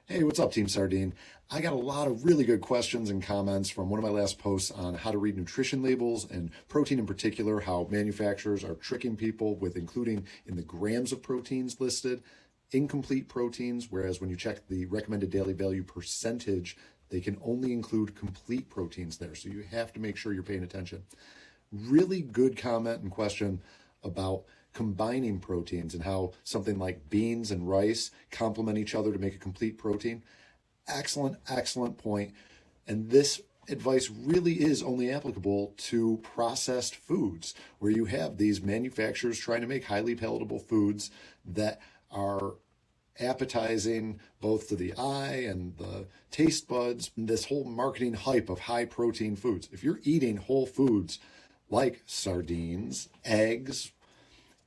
Hey, what's up, Team Sardine? I got a lot of really good questions and comments from one of my last posts on how to read nutrition labels and protein in particular, how manufacturers are tricking people with including in the grams of proteins listed incomplete proteins, whereas when you check the recommended daily value percentage, they can only include complete proteins there. So you have to make sure you're paying attention. Really good comment and question about combining proteins and how something like beans and rice complement each other to make a complete protein. Excellent, excellent point. And this advice really is only applicable to processed foods, where you have these manufacturers trying to make highly palatable foods that are appetizing both to the eye and the taste buds, this whole marketing hype of high protein foods. If you're eating whole foods like sardines, eggs,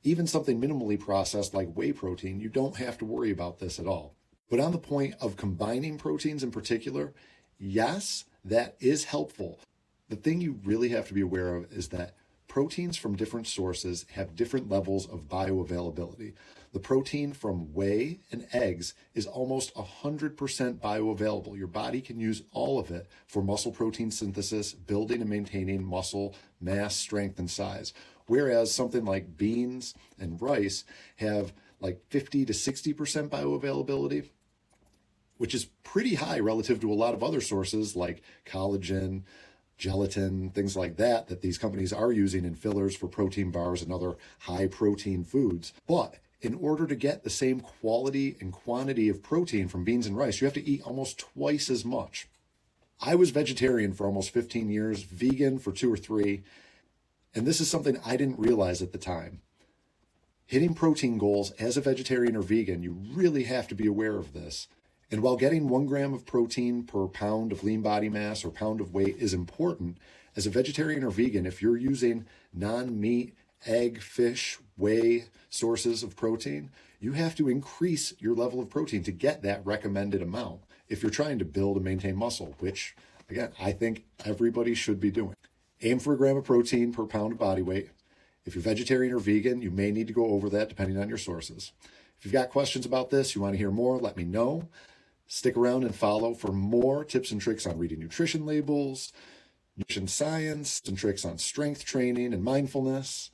even something minimally processed like whey protein, you don't have to worry about this at all. But on the point of combining proteins in particular, yes, that is helpful. The thing you really have to be aware of is that proteins from different sources have different levels of bioavailability. The protein from whey and eggs is almost 100% bioavailable. Your body can use all of it for muscle protein synthesis, building and maintaining muscle mass, strength, and size. Whereas something like beans and rice have like 50 to 60% bioavailability, which is pretty high relative to a lot of other sources like collagen, gelatin, things like that these companies are using in fillers for protein bars and other high protein foods. But in order to get the same quality and quantity of protein from beans and rice, you have to eat almost twice as much. I was vegetarian for almost 15 years, vegan for 2 or 3, and this is something I didn't realize at the time. Hitting protein goals as a vegetarian or vegan, you really have to be aware of this. And while getting 1 gram of protein per pound of lean body mass or pound of weight is important, as a vegetarian or vegan, if you're using non-meat, egg, fish, whey sources of protein, you have to increase your level of protein to get that recommended amount if you're trying to build and maintain muscle, which, again, I think everybody should be doing. Aim for 1 gram of protein per pound of body weight. If you're vegetarian or vegan, you may need to go over that depending on your sources. If you've got questions about this, you want to hear more, let me know. Stick around and follow for more tips and tricks on reading nutrition labels, nutrition science, and tricks on strength training and mindfulness.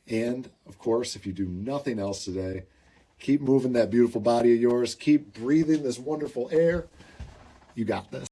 And of course, if you do nothing else today, keep moving that beautiful body of yours. Keep breathing this wonderful air. You got this.